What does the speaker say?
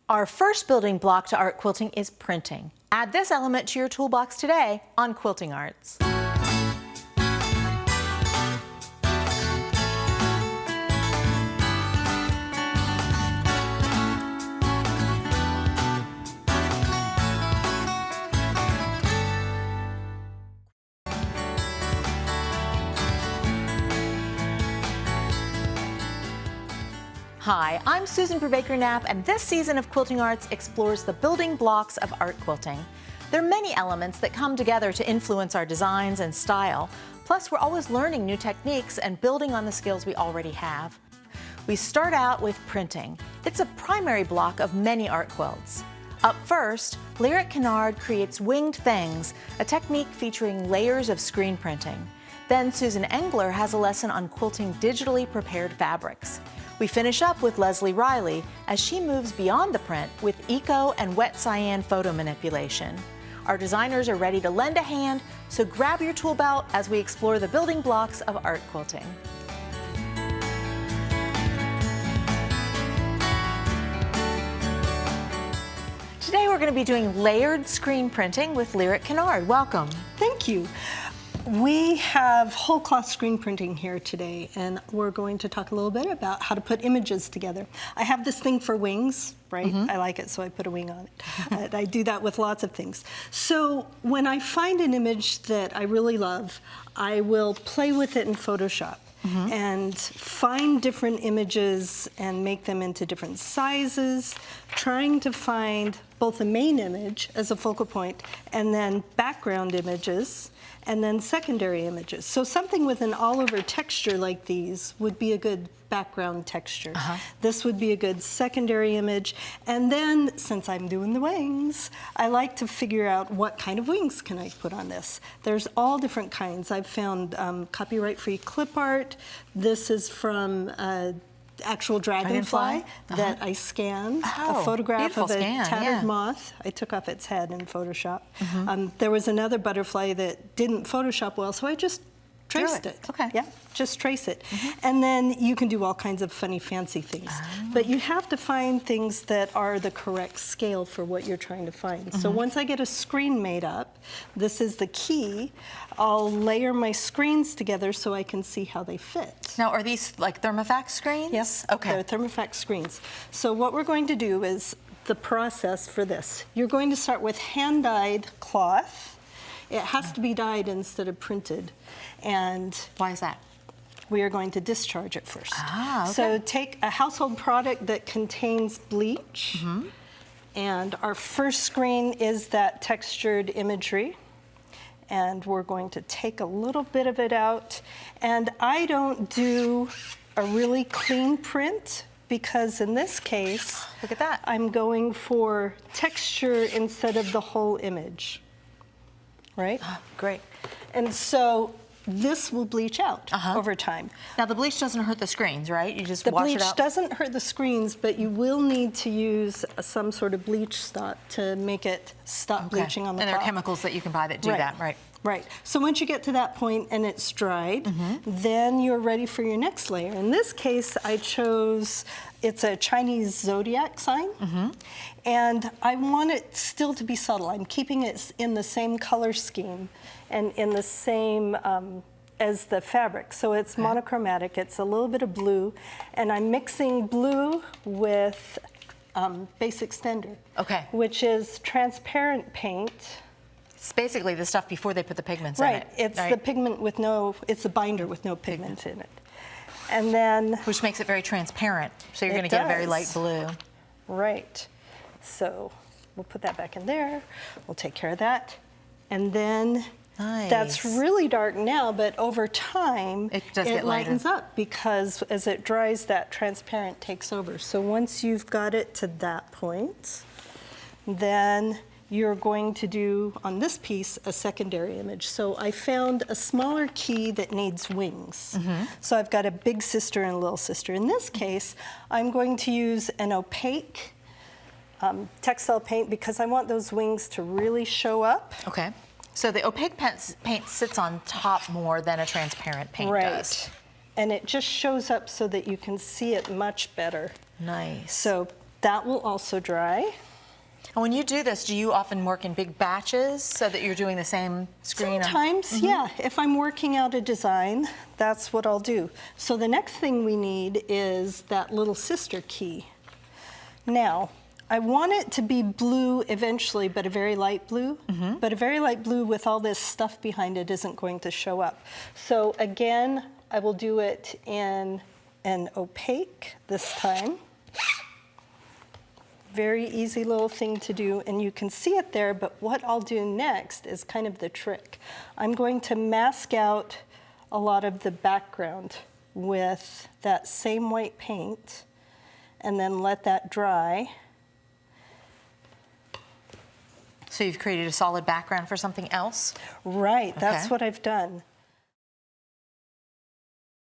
Our first building block to art quilting is printing. Add this element to your toolbox today on Quilting Arts. Hi, I'm Susan Brubaker-Knapp, and this season of Quilting Arts explores the building blocks of art quilting. There are many elements that come together to influence our designs and style. Plus, we're always learning new techniques and building on the skills we already have. We start out with printing. It's a primary block of many art quilts. Up first, Lyric Kennard creates Winged Things, a technique featuring layers of screen printing. Then Susan Engler has a lesson on quilting digitally prepared fabrics. We finish up with Leslie Riley as she moves beyond the print with eco and wet cyan photo manipulation. Our designers are ready to lend a hand, so grab your tool belt as we explore the building blocks of art quilting. Today we're going to be doing layered screen printing with Lyric Kennard. Welcome. Thank you. We have whole cloth screen printing here today, and we're going to talk a little bit about how to put images together. I have this thing for wings, right? I like it, so I put a wing on it. I do that with lots of things. So when I find an image that I really love, I will play with it in Photoshop and find different images and make them into different sizes, trying to find both the main image as a focal point and then background images and then secondary images. So something with an all-over texture like these would be a good background texture. This would be a good secondary image. And then, since I'm doing the wings, I like to figure out what kind of wings can I put on this. There's all different kinds. I've found copyright-free clip art. This is from actual dragonfly that I scanned, a photograph of a tattered moth. I took off its head in Photoshop. There was another butterfly that didn't Photoshop well, so I just traced it. Yeah, just trace it. And then you can do all kinds of funny, fancy things. But you have to find things that are the correct scale for what you're trying to find. So once I get a screen made up, this is the key. I'll layer my screens together so I can see how they fit. Now, are these like Thermofax screens? Yes, they're Thermofax screens. So what we're going to do is the process for this. You're going to start with hand-dyed cloth. It has to be dyed instead of printed. And why is that? We are going to discharge it first. So take a household product that contains bleach. And our first screen is that textured imagery. And we're going to take a little bit of it out. And I don't do a really clean print because in this case, look at that, I'm going for texture instead of the whole image. Right? Great. And so this will bleach out over time. Now the bleach doesn't hurt the screens, right? You just wash it out? The bleach doesn't hurt the screens, but you will need to use some sort of bleach stop to make it stop bleaching on the top. And there are chemicals that you can buy that do that, right? Right. So once you get to that point and it's dried, then you're ready for your next layer. In this case, I chose, it's a Chinese zodiac sign. And I want it still to be subtle. I'm keeping it in the same color scheme and in the same as the fabric. So it's monochromatic. It's a little bit of blue. And I'm mixing blue with Base Extender, which is transparent paint. It's basically the stuff before they put the pigments in it. It's the pigment with it's the binder with no pigment in it. And then... which makes it very transparent, so you're going to get a very light blue. Right. So we'll put that back in there. We'll take care of that. And then that's really dark now, but over time, it lightens up because as it dries, that transparent takes over. So once you've got it to that point, then you're going to do, on this piece, a secondary image. So I found a smaller key that needs wings. So I've got a big sister and a little sister. In this case, I'm going to use an opaque textile paint because I want those wings to really show up. So the opaque paint sits on top more than a transparent paint does. And it just shows up so that you can see it much better. Nice. So That will also dry. And when you do this, do you often work in big batches so that you're doing the same screen? Sometimes, yeah. If I'm working out a design, that's what I'll do. So the next thing we need is that little sister key. Now, I want it to be blue eventually, but a very light blue. But a very light blue with all this stuff behind it isn't going to show up. So again, I will do it in an opaque this time. Very easy little thing to do, and you can see it there, but what I'll do next is kind of the trick. I'm going to mask out a lot of the background with that same white paint, and then let that dry. So you've created a solid background for something else? Right, that's Okay. what I've done.